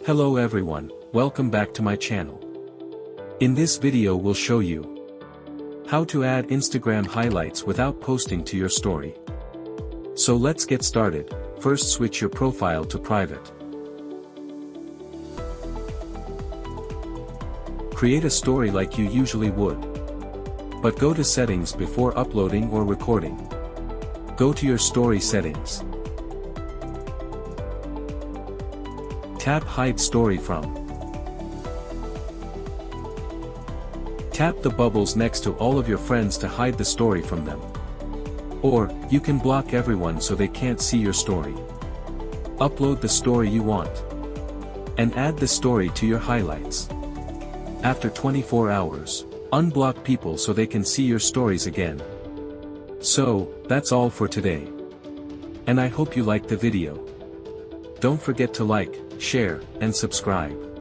Hello everyone, welcome back to my channel. In this video we'll show you how to add Instagram highlights without posting to your story. So let's get started. First, switch your profile to private. Create a story like you usually would. But go to settings before uploading or recording. Go to your story settings. Tap Hide Story From. Tap the bubbles next to all of your friends to hide the story from them. Or, you can block everyone so they can't see your story. Upload the story you want. And add the story to your highlights. After 24 hours, unblock people so they can see your stories again. So, that's all for today. And I hope you liked the video. Don't forget to like, share, and subscribe.